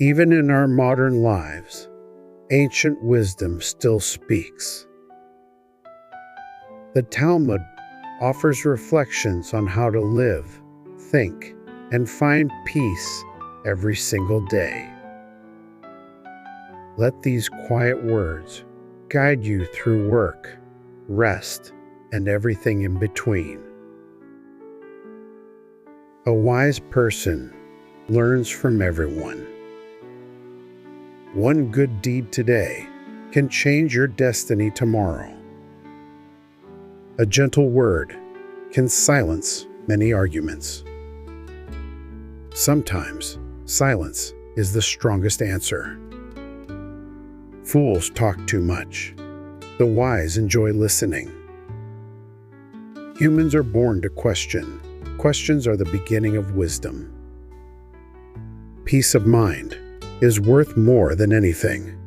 Even in our modern lives, ancient wisdom still speaks. The Talmud offers reflections on how to live, think, and find peace every single day. Let these quiet words guide you through work, rest, and everything in between. A wise person learns from everyone. One good deed today can change your destiny tomorrow. A gentle word can silence many arguments. Sometimes silence is the strongest answer. Fools talk too much. The wise enjoy listening. Humans are born to question. Questions are the beginning of wisdom. Peace of mind is worth more than anything.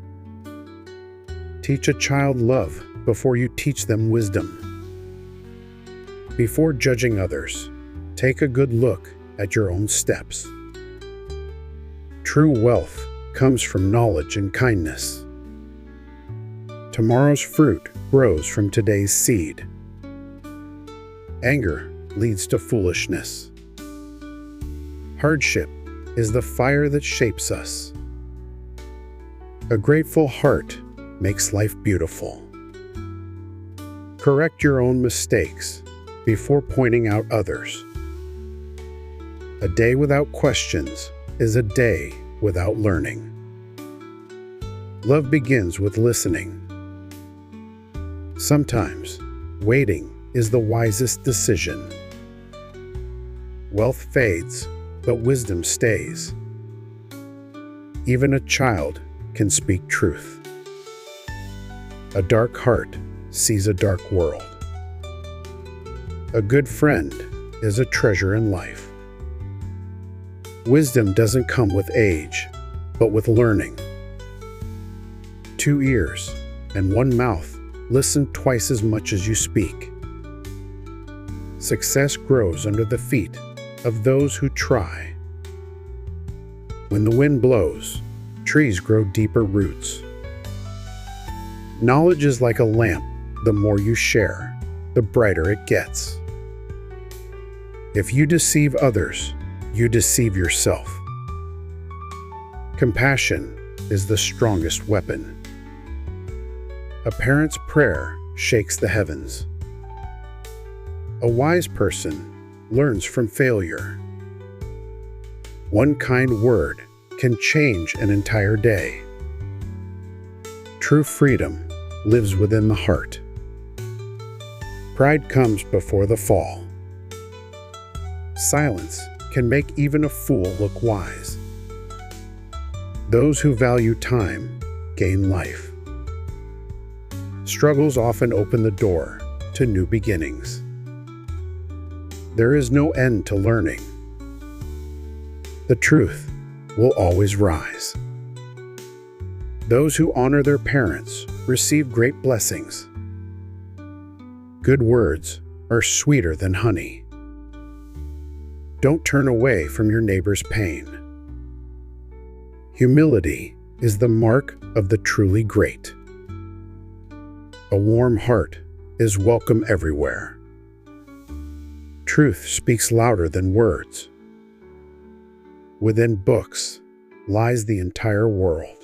Teach a child love before you teach them wisdom. Before judging others, take a good look at your own steps. True wealth comes from knowledge and kindness. Tomorrow's fruit grows from today's seed. Anger leads to foolishness. Hardship is the fire that shapes us. A grateful heart makes life beautiful. Correct your own mistakes before pointing out others. A day without questions is a day without learning. Love begins with listening. Sometimes, waiting is the wisest decision. Wealth fades, but wisdom stays. Even a child can speak truth. A dark heart sees a dark world. A good friend is a treasure in life. Wisdom doesn't come with age, but with learning. 2 ears and 1 mouth listen twice as much as you speak. Success grows under the feet of those who try. When the wind blows, trees grow deeper roots. Knowledge is like a lamp. The more you share, the brighter it gets. If you deceive others, you deceive yourself. Compassion is the strongest weapon. A parent's prayer shakes the heavens. A wise person learns from failure. One kind word can change an entire day. True freedom lives within the heart. Pride comes before the fall. Silence can make even a fool look wise. Those who value time gain life. Struggles often open the door to new beginnings. There is no end to learning. The truth will always rise. Those who honor their parents receive great blessings. Good words are sweeter than honey. Don't turn away from your neighbor's pain. Humility is the mark of the truly great. A warm heart is welcome everywhere. Truth speaks louder than words. Within books lies the entire world.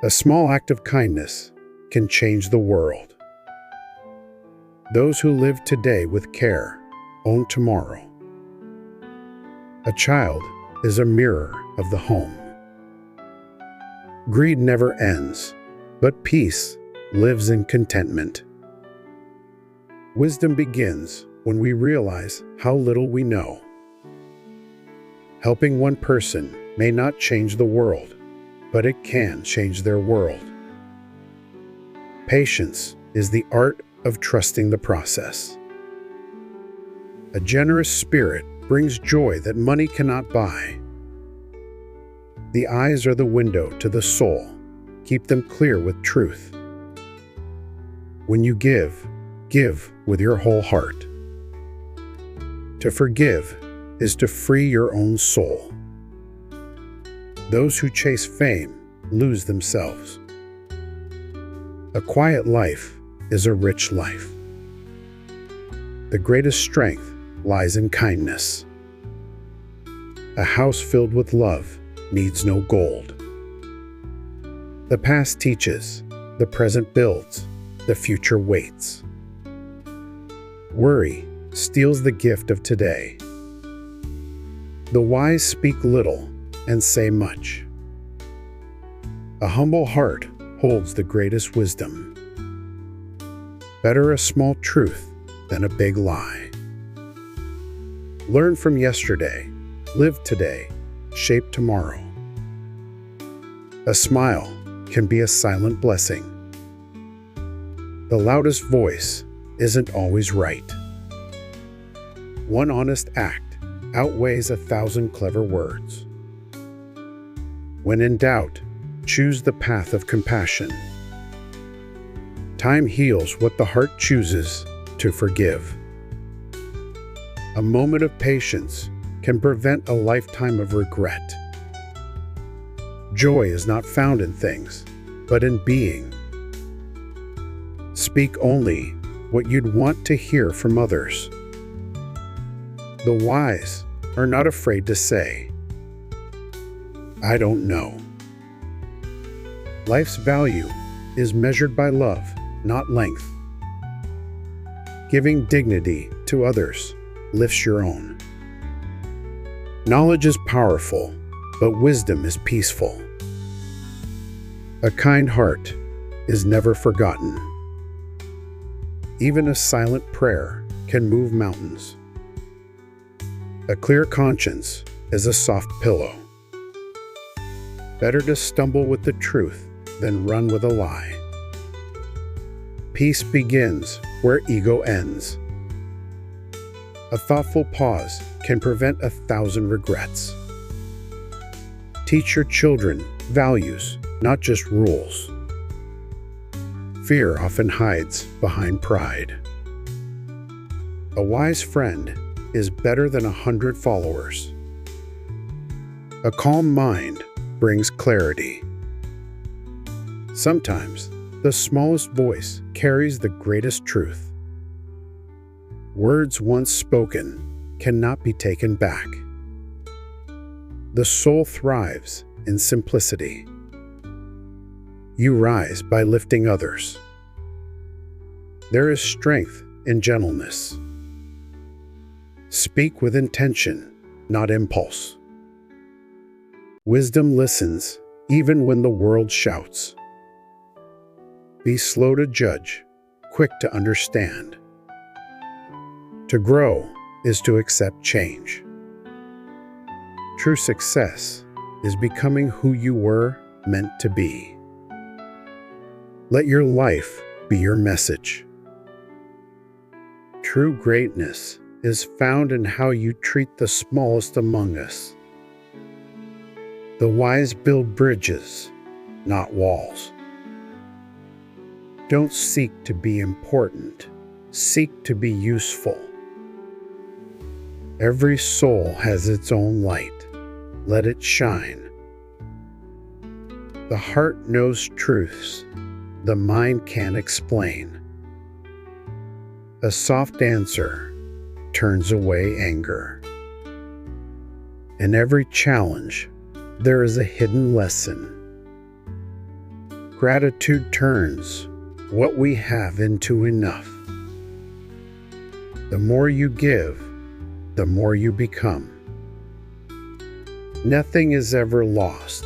A small act of kindness can change the world. Those who live today with care own tomorrow. A child is a mirror of the home. Greed never ends, but peace lives in contentment. Wisdom begins when we realize how little we know. Helping one person may not change the world, but it can change their world. Patience is the art of trusting the process. A generous spirit brings joy that money cannot buy. The eyes are the window to the soul. Keep them clear with truth. When you give, give with your whole heart. To forgive is to free your own soul. Those who chase fame lose themselves. A quiet life is a rich life. The greatest strength lies in kindness. A house filled with love needs no gold. The past teaches, the present builds, the future waits. Worry steals the gift of today. The wise speak little and say much. A humble heart holds the greatest wisdom. Better a small truth than a big lie. Learn from yesterday, live today, shape tomorrow. A smile can be a silent blessing. The loudest voice isn't always right. One honest act outweighs 1,000 clever words. When in doubt, choose the path of compassion. Time heals what the heart chooses to forgive. A moment of patience can prevent a lifetime of regret. Joy is not found in things, but in being. Speak only what you'd want to hear from others. The wise are not afraid to say, "I don't know." Life's value is measured by love, not length. Giving dignity to others lifts your own. Knowledge is powerful, but wisdom is peaceful. A kind heart is never forgotten. Even a silent prayer can move mountains. A clear conscience is a soft pillow. Better to stumble with the truth than run with a lie. Peace begins where ego ends. A thoughtful pause can prevent 1,000 regrets. Teach your children values, not just rules. Fear often hides behind pride. A wise friend is better than 100 followers. A calm mind brings clarity. Sometimes, the smallest voice carries the greatest truth. Words once spoken cannot be taken back. The soul thrives in simplicity. You rise by lifting others. There is strength in gentleness. Speak with intention, not impulse. Wisdom listens even when the world shouts. Be slow to judge, quick to understand. To grow is to accept change. True success is becoming who you were meant to be. Let your life be your message. True greatness is found in how you treat the smallest among us. The wise build bridges, not walls. Don't seek to be important, seek to be useful. Every soul has its own light. Let it shine. The heart knows truths the mind can't explain. A soft answer turns away anger. In every challenge, there is a hidden lesson. Gratitude turns what we have into enough. The more you give, the more you become. Nothing is ever lost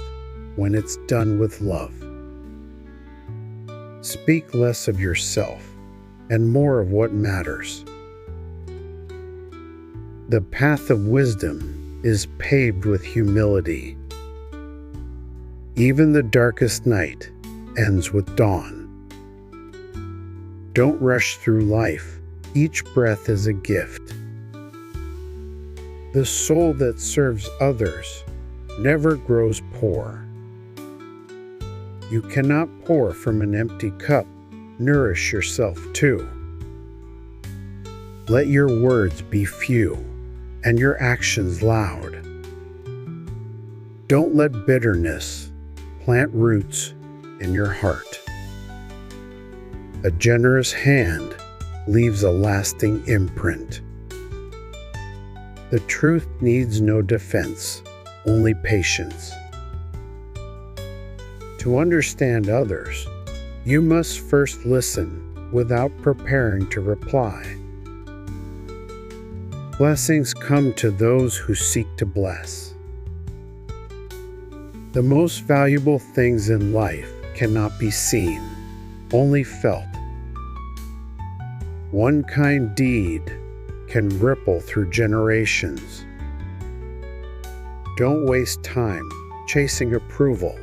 when it's done with love. Speak less of yourself and more of what matters. The path of wisdom is paved with humility. Even the darkest night ends with dawn. Don't rush through life. Each breath is a gift. The soul that serves others never grows poor. You cannot pour from an empty cup. Nourish yourself too. Let your words be few and your actions loud. Don't let bitterness plant roots in your heart. A generous hand leaves a lasting imprint. The truth needs no defense, only patience. To understand others, you must first listen without preparing to reply. Blessings come to those who seek to bless. The most valuable things in life cannot be seen, only felt. One kind deed can ripple through generations. Don't waste time chasing approval.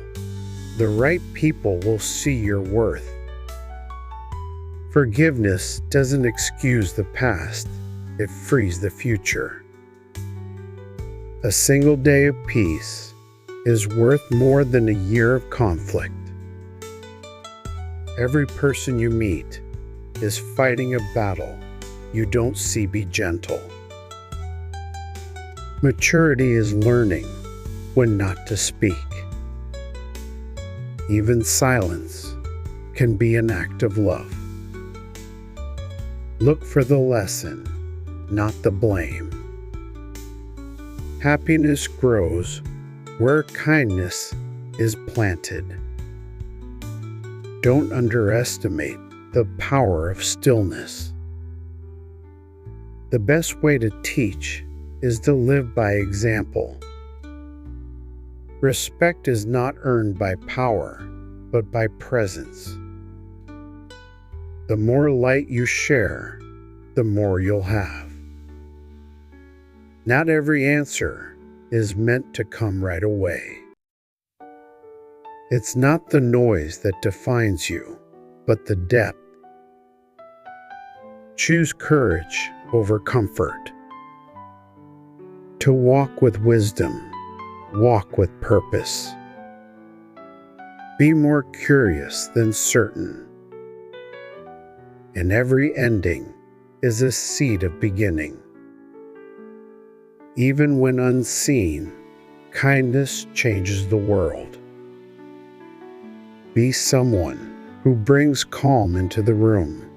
The right people will see your worth. Forgiveness doesn't excuse the past, it frees the future. A single day of peace is worth more than a year of conflict. Every person you meet is fighting a battle you don't see. Be gentle. Maturity is learning when not to speak. Even silence can be an act of love. Look for the lesson, not the blame. Happiness grows where kindness is planted. Don't underestimate the power of stillness. The best way to teach is to live by example. Respect is not earned by power, but by presence. The more light you share, the more you'll have. Not every answer is meant to come right away. It's not the noise that defines you, but the depth. Choose courage over comfort. To walk with wisdom, walk with purpose. Be more curious than certain. In every ending is a seed of beginning. Even when unseen, kindness changes the world. Be someone who brings calm into the room.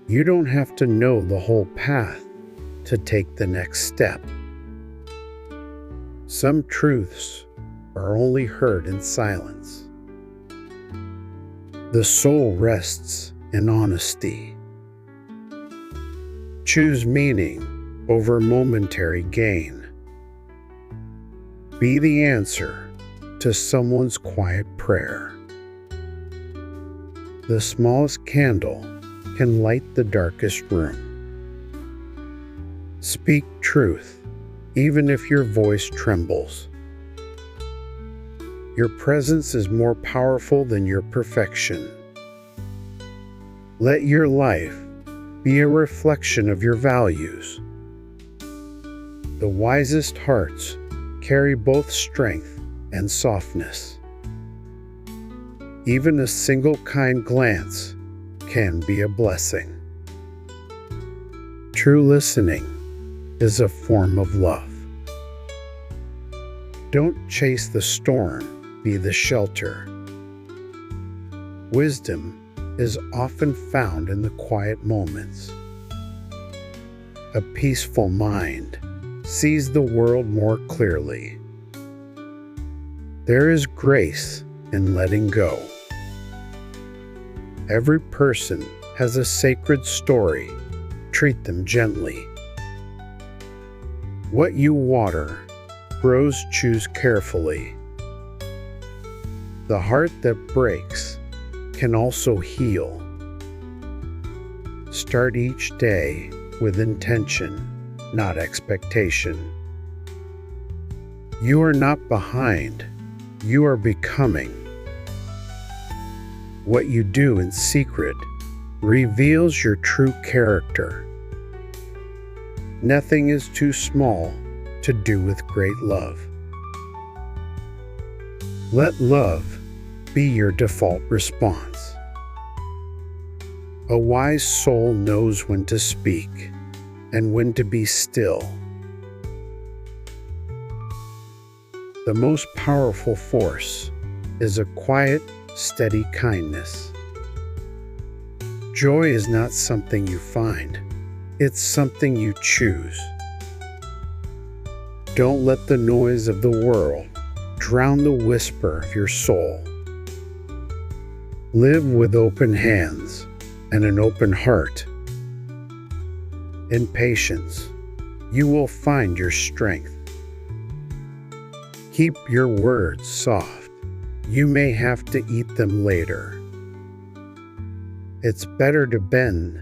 You don't have to know the whole path to take the next step. Some truths are only heard in silence. The soul rests in honesty. Choose meaning over momentary gain. Be the answer to someone's quiet prayer. The smallest candle can light the darkest room. Speak truth, even if your voice trembles. Your presence is more powerful than your perfection. Let your life be a reflection of your values. The wisest hearts carry both strength and softness. Even a single kind glance can be a blessing. True listening is a form of love. Don't chase the storm, be the shelter. Wisdom is often found in the quiet moments. A peaceful mind sees the world more clearly. There is grace in letting go. Every person has a sacred story. Treat them gently. What you water grows. Choose carefully. The heart that breaks can also heal. Start each day with intention, not expectation. You are not behind, you are becoming. What you do in secret reveals your true character. Nothing is too small to do with great love. Let love be your default response. A wise soul knows when to speak and when to be still. The most powerful force is a quiet, steady kindness. Joy is not something you find, it's something you choose. Don't let the noise of the world drown the whisper of your soul. Live with open hands and an open heart. In patience, you will find your strength. Keep your words soft. You may have to eat them later. It's better to bend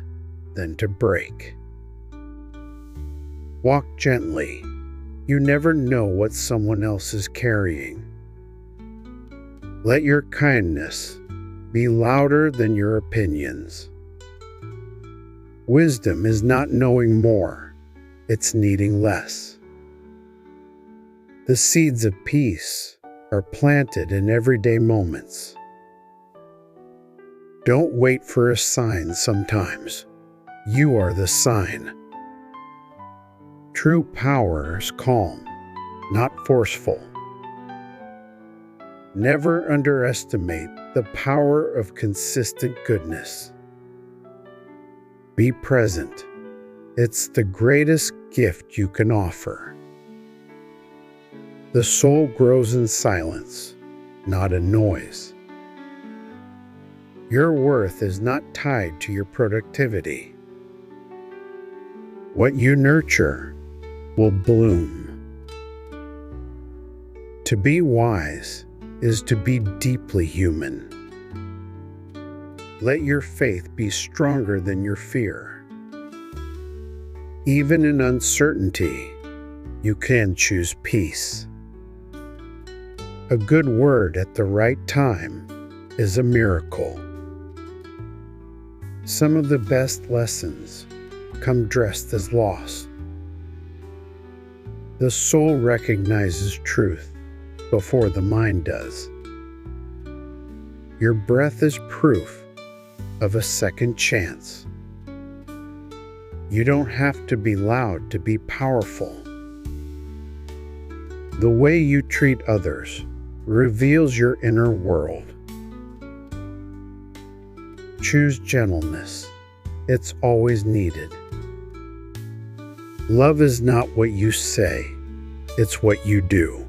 than to break. Walk gently. You never know what someone else is carrying. Let your kindness be louder than your opinions. Wisdom is not knowing more, it's needing less. The seeds of peace are planted in everyday moments. Don't wait for a sign sometimes. You are the sign. True power is calm, not forceful. Never underestimate the power of consistent goodness. Be present. It's the greatest gift you can offer. The soul grows in silence, not in noise. Your worth is not tied to your productivity. What you nurture will bloom. To be wise is to be deeply human. Let your faith be stronger than your fear. Even in uncertainty, you can choose peace. A good word at the right time is a miracle. Some of the best lessons come dressed as loss. The soul recognizes truth before the mind does. Your breath is proof of a second chance. You don't have to be loud to be powerful. The way you treat others reveals your inner world. Choose gentleness. It's always needed. Love is not what you say, it's what you do.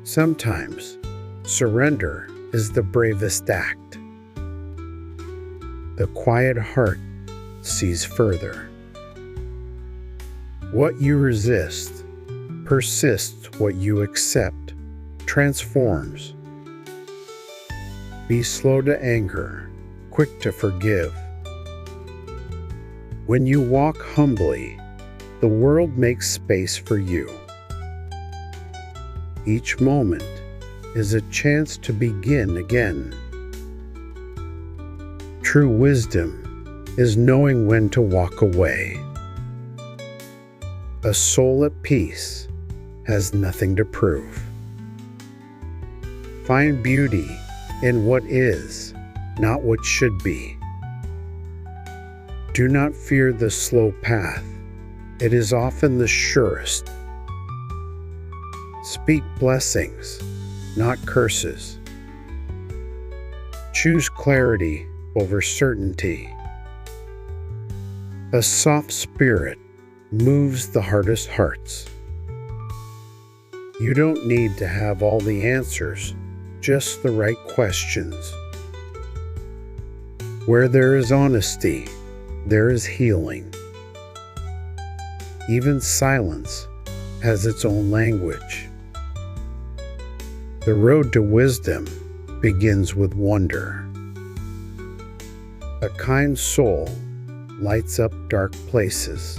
Sometimes, surrender is the bravest act. The quiet heart sees further. What you resist persists, what you accept transforms. Be slow to anger, quick to forgive. When you walk humbly, the world makes space for you. Each moment is a chance to begin again. True wisdom is knowing when to walk away. A soul at peace has nothing to prove. Find beauty in what is, not what should be. Do not fear the slow path. It is often the surest. Speak blessings, not curses. Choose clarity over certainty. A soft spirit moves the hardest hearts. You don't need to have all the answers, just the right questions. Where there is honesty, there is healing. Even silence has its own language. The road to wisdom begins with wonder. A kind soul lights up dark places.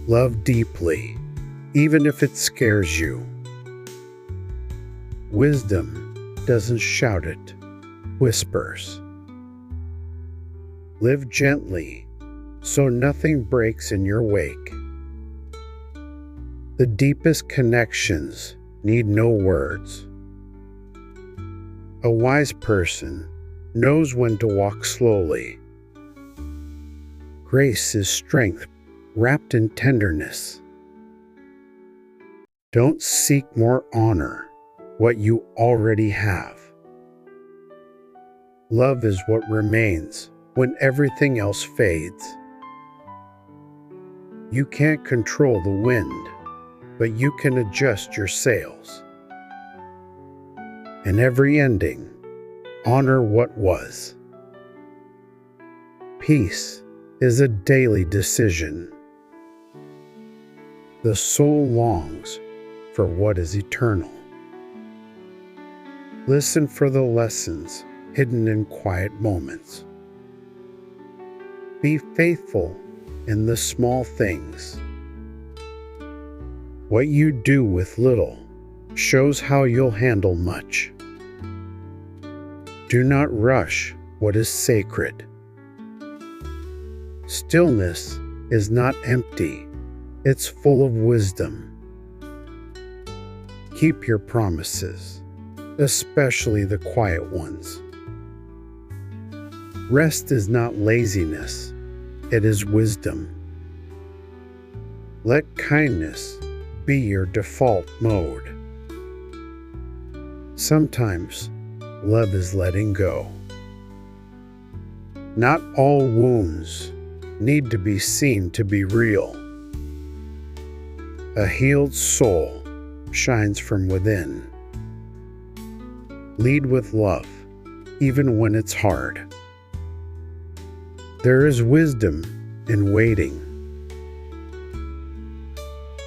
Love deeply, even if it scares you. Wisdom doesn't shout, it whispers. Live gently, so nothing breaks in your wake. The deepest connections need no words. A wise person knows when to walk slowly. Grace is strength wrapped in tenderness. Don't seek more honor what you already have. Love is what remains when everything else fades. You can't control the wind, but you can adjust your sails. In every ending, honor what was. Peace is a daily decision. The soul longs for what is eternal. Listen for the lessons hidden in quiet moments. Be faithful in the small things. What you do with little shows how you'll handle much. Do not rush what is sacred. Stillness is not empty, it's full of wisdom. Keep your promises, especially the quiet ones. Rest is not laziness, it is wisdom. Let kindness be your default mode. Sometimes, love is letting go. Not all wounds need to be seen to be real. A healed soul shines from within. Lead with love, even when it's hard. There is wisdom in waiting.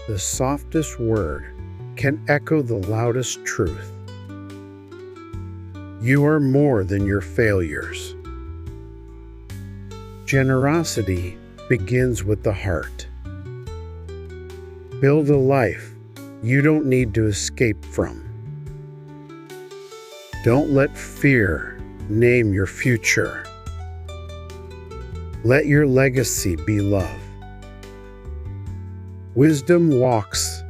The softest word can echo the loudest truth. You are more than your failures. Generosity begins with the heart. Build a life you don't need to escape from. Don't let fear name your future. Let your legacy be love. Wisdom walks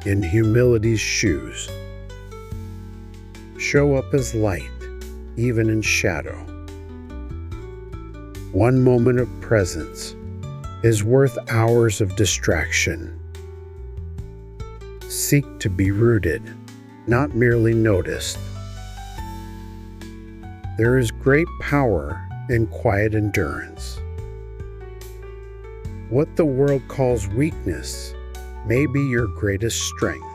in humility's shoes. Show up as light, even in shadow. One moment of presence is worth hours of distraction. Seek to be rooted, not merely noticed. There is great power in quiet endurance. What the world calls weakness may be your greatest strength.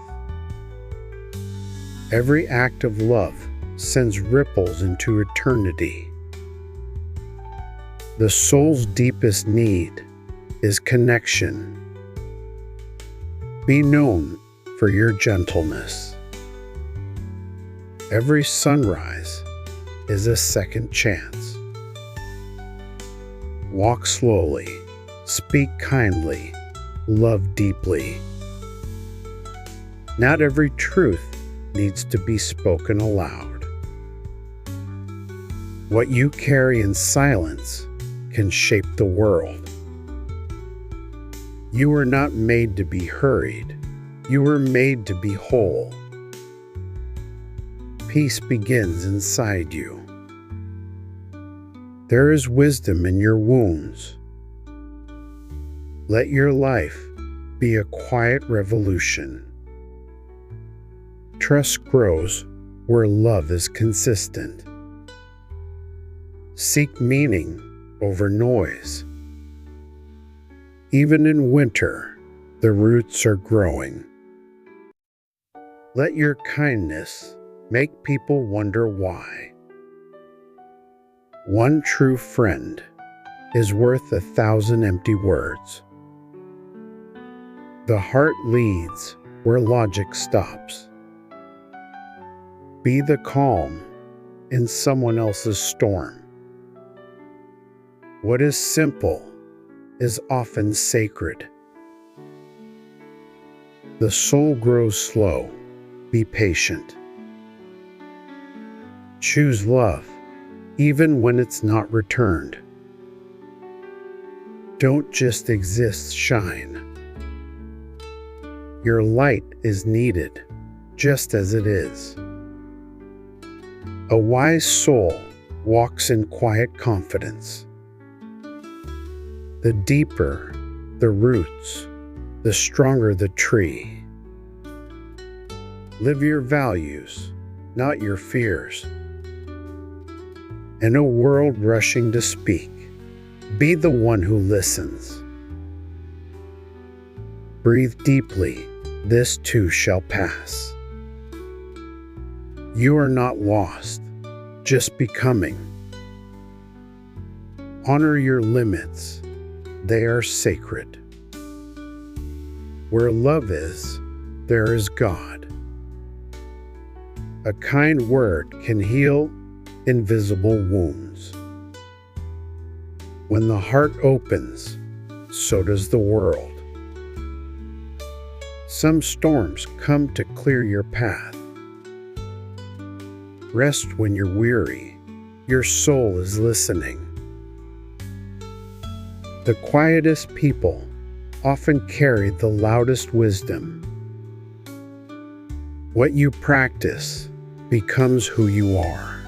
Every act of love sends ripples into eternity. The soul's deepest need is connection. Be known for your gentleness. Every sunrise is a second chance. Walk slowly, speak kindly, love deeply. Not every truth needs to be spoken aloud. What you carry in silence can shape the world. You were not made to be hurried. You were made to be whole. Peace begins inside you. There is wisdom in your wounds. Let your life be a quiet revolution. Trust grows where love is consistent. Seek meaning over noise. Even in winter, the roots are growing. Let your kindness make people wonder why. One true friend is worth 1,000 empty words. The heart leads where logic stops. Be the calm in someone else's storm. What is simple is often sacred. The soul grows slow. Be patient. Choose love, even when it's not returned. Don't just exist, shine. Your light is needed, just as it is. A wise soul walks in quiet confidence. The deeper the roots, the stronger the tree. Live your values, not your fears. In a world rushing to speak, be the one who listens. Breathe deeply, this too shall pass. You are not lost, just becoming. Honor your limits, they are sacred. Where love is, there is God. A kind word can heal invisible wounds. When the heart opens, so does the world. Some storms come to clear your path. Rest when you're weary, your soul is listening. The quietest people often carry the loudest wisdom. What you practice becomes who you are.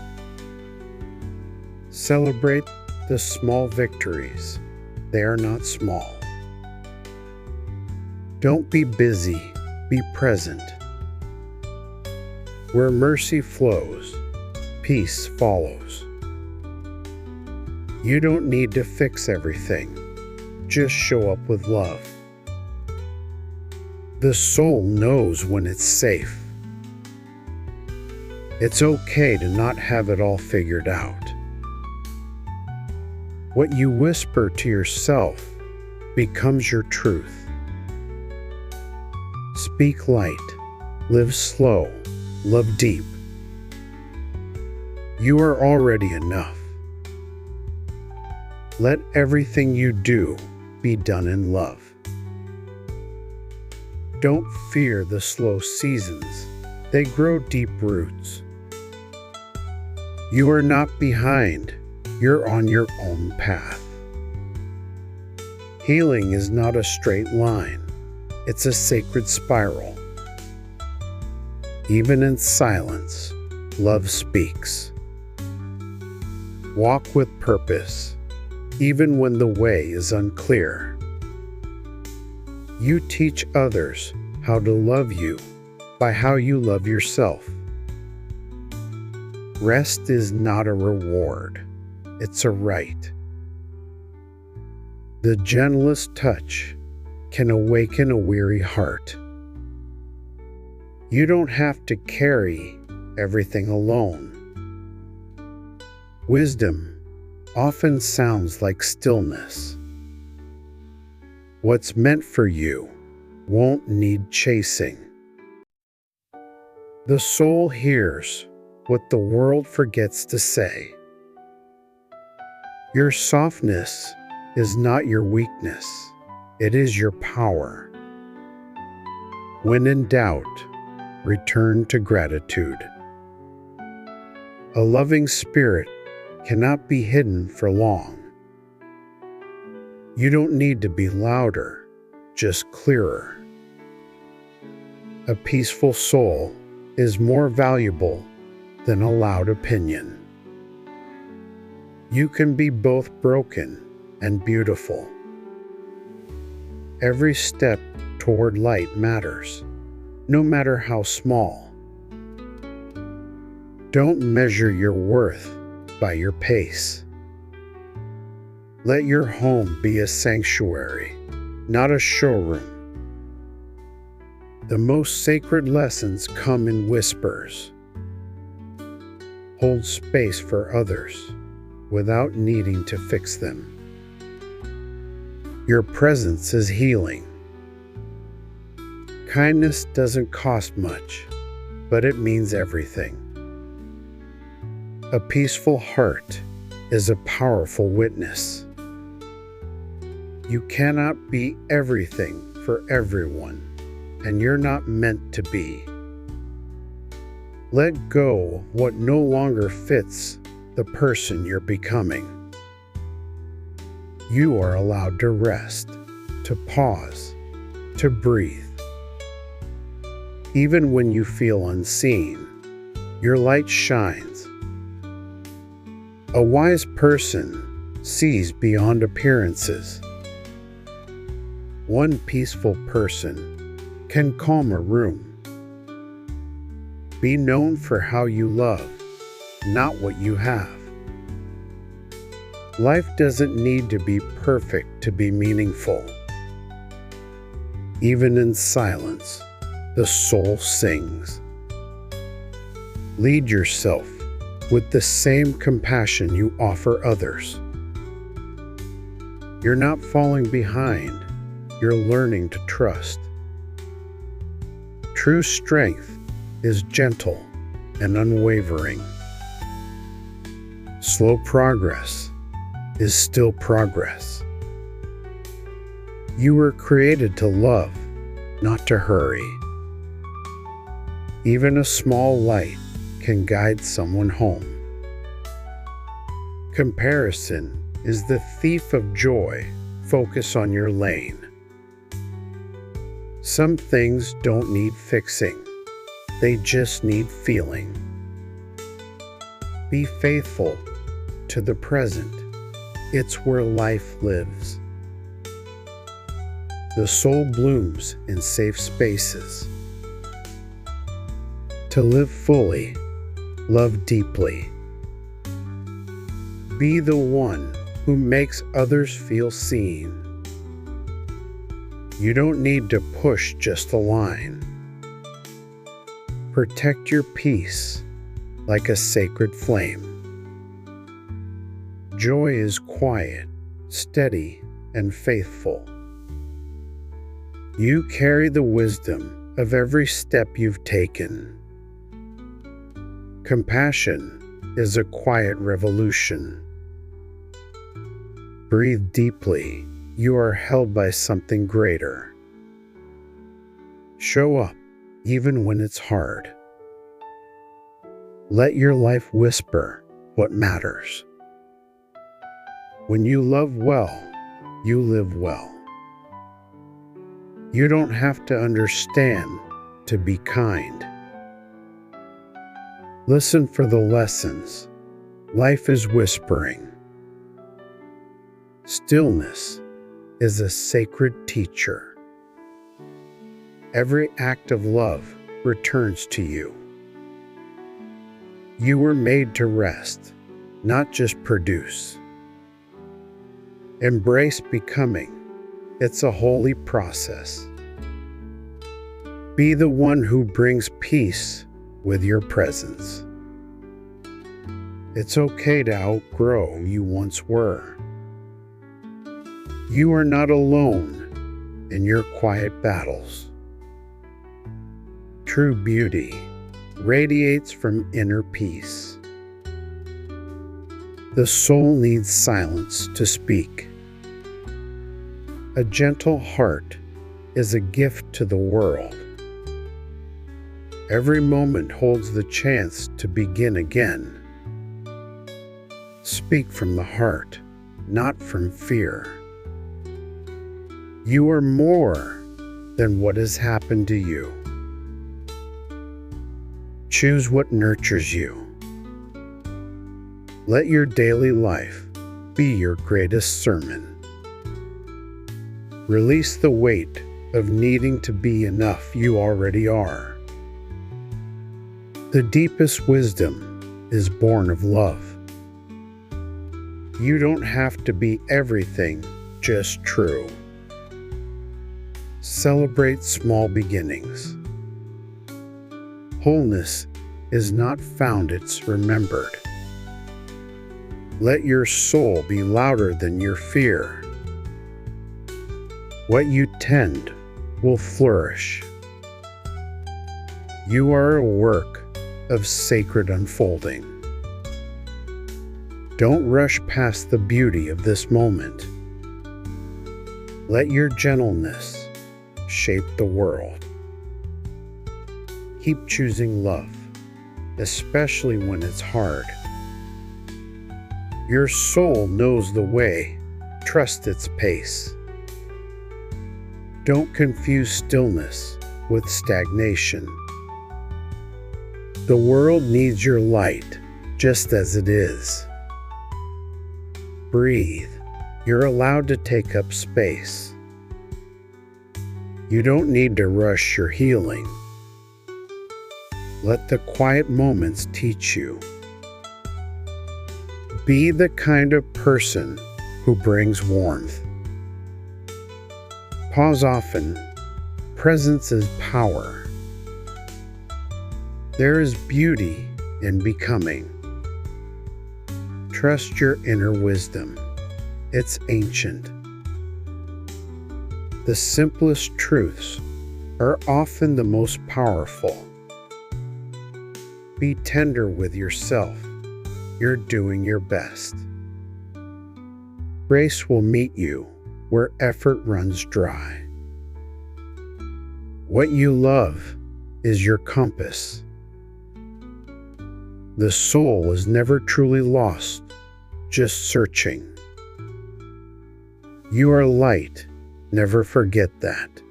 Celebrate the small victories. They are not small. Don't be busy, be present. Where mercy flows, peace follows. You don't need to fix everything. Just show up with love. The soul knows when it's safe. It's okay to not have it all figured out. What you whisper to yourself becomes your truth. Speak light, live slow, love deep. You are already enough. Let everything you do be done in love. Don't fear the slow seasons. They grow deep roots. You are not behind. You're on your own path. Healing is not a straight line. It's a sacred spiral. Even in silence, love speaks. Walk with purpose, even when the way is unclear. You teach others how to love you by how you love yourself. Rest is not a reward. It's a right. The gentlest touch can awaken a weary heart. You don't have to carry everything alone. Wisdom often sounds like stillness. What's meant for you won't need chasing. The soul hears what the world forgets to say. Your softness is not your weakness, it is your power. When in doubt, return to gratitude. A loving spirit cannot be hidden for long. You don't need to be louder, just clearer. A peaceful soul is more valuable than a loud opinion. You can be both broken and beautiful. Every step toward light matters, no matter how small. Don't measure your worth by your pace. Let your home be a sanctuary, not a showroom. The most sacred lessons come in whispers. Hold space for others without needing to fix them. Your presence is healing. Kindness doesn't cost much, but it means everything. A peaceful heart is a powerful witness. You cannot be everything for everyone, and you're not meant to be. Let go of what no longer fits the person you're becoming. You are allowed to rest, to pause, to breathe. Even when you feel unseen, your light shines. A wise person sees beyond appearances. One peaceful person can calm a room. Be known for how you love, not what you have. Life doesn't need to be perfect to be meaningful. Even in silence, the soul sings. Lead yourself with the same compassion you offer others. You're not falling behind, you're learning to trust. True strength is gentle and unwavering. Slow progress is still progress. You were created to love, not to hurry. Even a small light can guide someone home. Comparison is the thief of joy. Focus on your lane. Some things don't need fixing. They just need feeling. Be faithful to the present. It's where life lives. The soul blooms in safe spaces. To live fully, love deeply. Be the one who makes others feel seen. You don't need to push just a line. Protect your peace like a sacred flame. Joy is quiet, steady, and faithful. You carry the wisdom of every step you've taken. Compassion is a quiet revolution. Breathe deeply. You are held by something greater. Show up even when it's hard. Let your life whisper what matters. When you love well, you live well. You don't have to understand to be kind. Listen for the lessons. Life is whispering. Stillness is a sacred teacher. Every act of love returns to you. You were made to rest, not just produce. Embrace becoming. It's a holy process. Be the one who brings peace with your presence. It's okay to outgrow who you once were. You are not alone in your quiet battles. True beauty radiates from inner peace. The soul needs silence to speak. A gentle heart is a gift to the world. Every moment holds the chance to begin again. Speak from the heart, not from fear. You are more than what has happened to you. Choose what nurtures you. Let your daily life be your greatest sermon. Release the weight of needing to be enough you already are. The deepest wisdom is born of love. You don't have to be everything just true. Celebrate small beginnings. Wholeness is not found, it's remembered. Let your soul be louder than your fear. What you tend will flourish. You are a work of sacred unfolding. Don't rush past the beauty of this moment. Let your gentleness shape the world. Keep choosing love, especially when it's hard. Your soul knows the way. Trust its pace. Don't confuse stillness with stagnation. The world needs your light just as it is. Breathe. You're allowed to take up space. You don't need to rush your healing. Let the quiet moments teach you. Be the kind of person who brings warmth. Pause often. Presence is power. There is beauty in becoming. Trust your inner wisdom. It's ancient. The simplest truths are often the most powerful. Be tender with yourself. You're doing your best. Grace will meet you where effort runs dry. What you love is your compass. The soul is never truly lost, just searching. You are light, never forget that.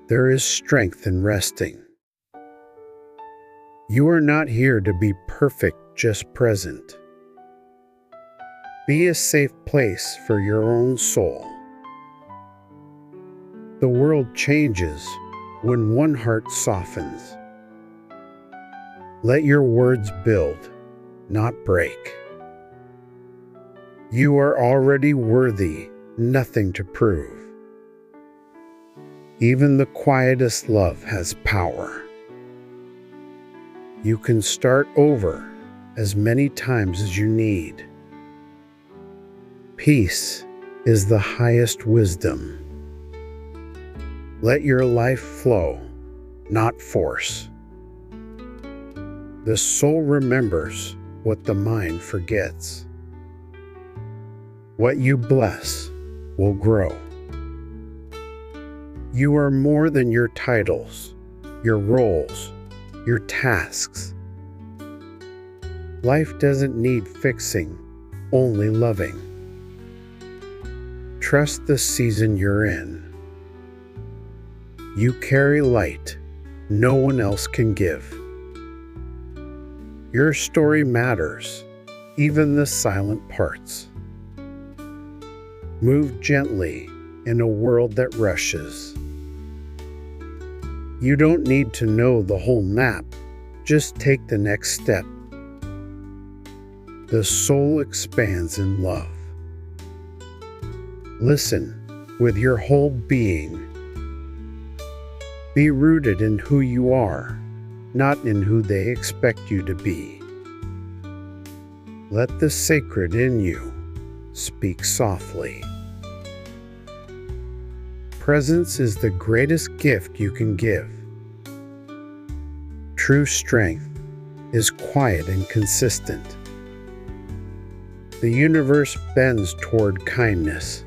There is strength in resting. You are not here to be perfect, just present. Be a safe place for your own soul. The world changes when one heart softens. Let your words build, not break. You are already worthy, nothing to prove. Even the quietest love has power. You can start over as many times as you need. Peace is the highest wisdom. Let your life flow, not force. The soul remembers what the mind forgets. What you bless will grow. You are more than your titles, your roles, your tasks. Life doesn't need fixing, only loving. Trust the season you're in. You carry light no one else can give. Your story matters, even the silent parts. Move gently in a world that rushes. You don't need to know the whole map, just take the next step. The soul expands in love. Listen with your whole being. Be rooted in who you are, not in who they expect you to be. Let the sacred in you speak softly. Presence is the greatest gift you can give. True strength is quiet and consistent. The universe bends toward kindness.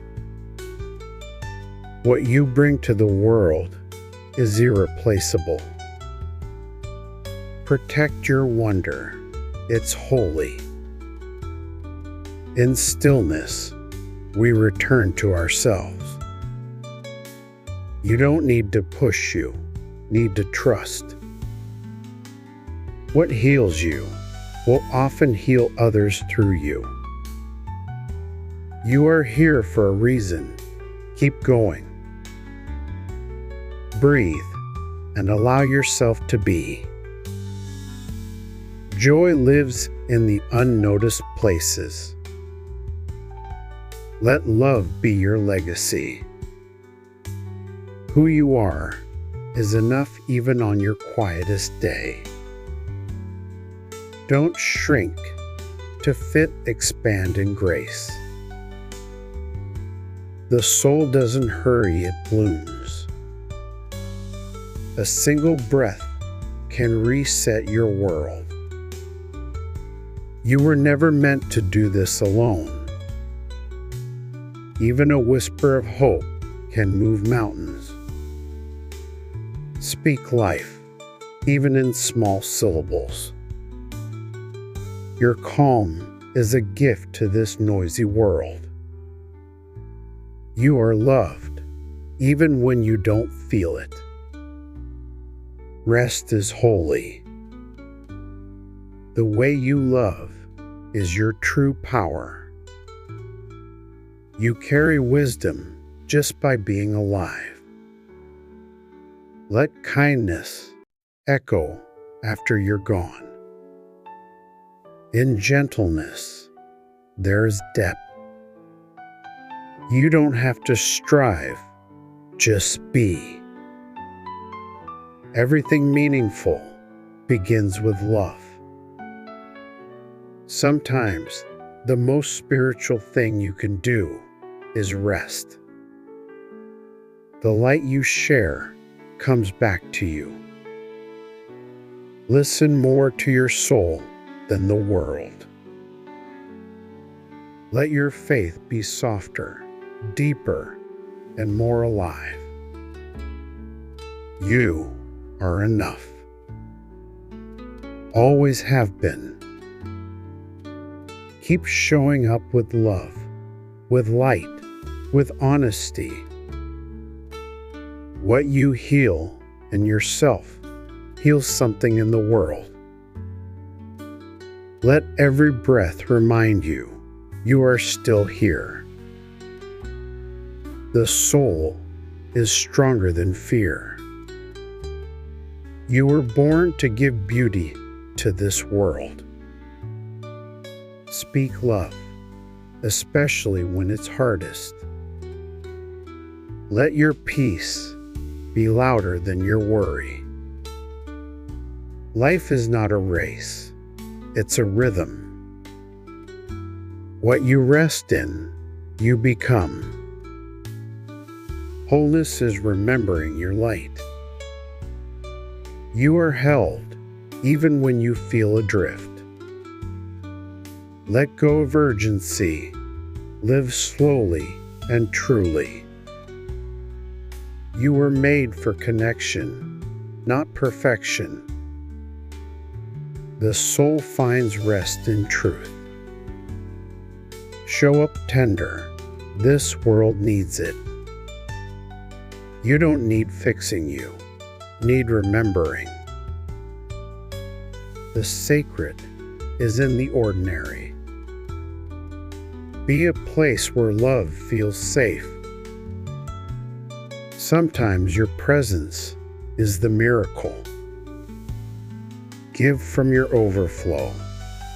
What you bring to the world is irreplaceable. Protect your wonder. It's holy. In stillness, we return to ourselves. You don't need to push, you need to trust. What heals you will often heal others through you. You are here for a reason. Keep going. Breathe and allow yourself to be. Joy lives in the unnoticed places. Let love be your legacy. Who you are is enough even on your quietest day. Don't shrink to fit, expand in grace. The soul doesn't hurry, it blooms. A single breath can reset your world. You were never meant to do this alone. Even a whisper of hope can move mountains. Speak life, even in small syllables. Your calm is a gift to this noisy world. You are loved, even when you don't feel it. Rest is holy. The way you love is your true power. You carry wisdom just by being alive. Let kindness echo after you're gone. In gentleness, there's depth. You don't have to strive, just be. Everything meaningful begins with love. Sometimes the most spiritual thing you can do is rest. The light you share comes back to you. Listen more to your soul than the world. Let your faith be softer, deeper, and more alive. You are enough. Always have been. Keep showing up with love, with light, with honesty. What you heal in yourself heals something in the world. Let every breath remind you you are still here. The soul is stronger than fear. You were born to give beauty to this world. Speak love, especially when it's hardest. Let your peace be louder than your worry. Life is not a race, it's a rhythm. What you rest in, you become. Wholeness is remembering your light. You are held even when you feel adrift. Let go of urgency. Live slowly and truly. You were made for connection, not perfection. The soul finds rest in truth. Show up tender. This world needs it. You don't need fixing, you need remembering. The sacred is in the ordinary. Be a place where love feels safe. Sometimes your presence is the miracle. Give from your overflow,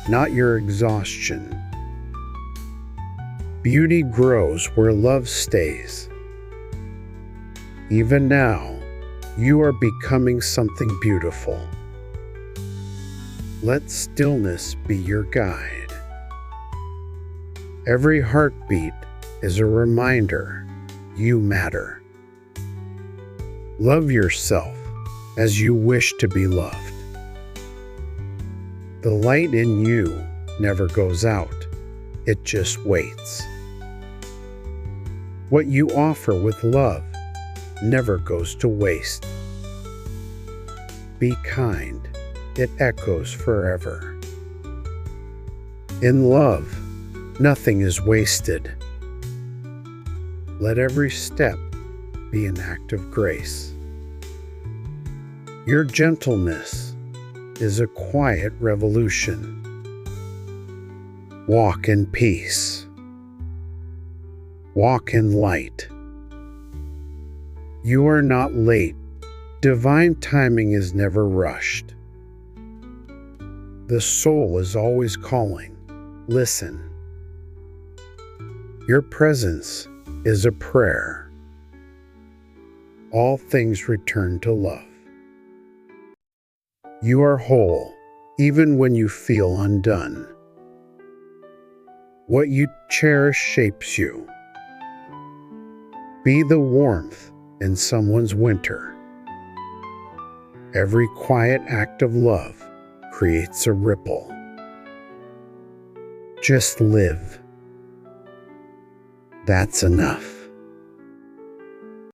not your exhaustion. Beauty grows where love stays. Even now, you are becoming something beautiful. Let stillness be your guide. Every heartbeat is a reminder you matter. Love yourself as you wish to be loved. The light in you never goes out, it just waits. What you offer with love never goes to waste. Be kind, it echoes forever. In love, nothing is wasted. Let every step be an act of grace. Your gentleness is a quiet revolution. Walk in peace. Walk in light. You are not late. Divine timing is never rushed. The soul is always calling. Listen. Your presence is a prayer. All things return to love. You are whole, even when you feel undone. What you cherish shapes you. Be the warmth in someone's winter. Every quiet act of love creates a ripple. Just live. That's enough.